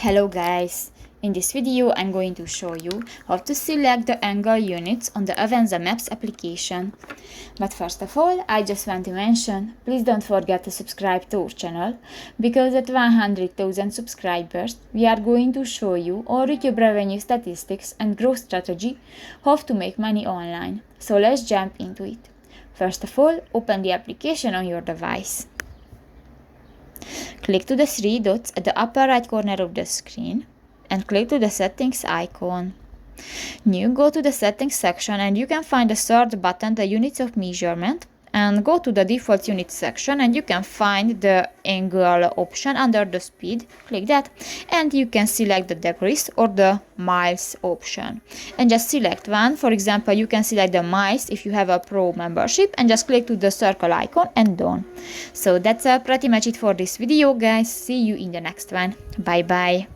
Hello guys! In this video I'm going to show you how to select the angle units on the Avenza Maps application. But first of all, I just want to mention, please don't forget to subscribe to our channel, because at 100,000 subscribers we are going to show you all YouTube revenue statistics and growth strategy, how to make money online. So let's jump into it. First of all, open the application on your device. Click to the three dots at the upper right corner of the screen and click to the settings icon. Now go to the settings section and you can find the third button, the units of measurement, and go to the default unit section and you can find the angle option under the speed. Click that and you can select the degrees or the miles option and just select one. For example, you can select the miles if you have a pro membership and just click to the circle icon and done. So that's pretty much it for this video guys. See you in the next one. Bye bye.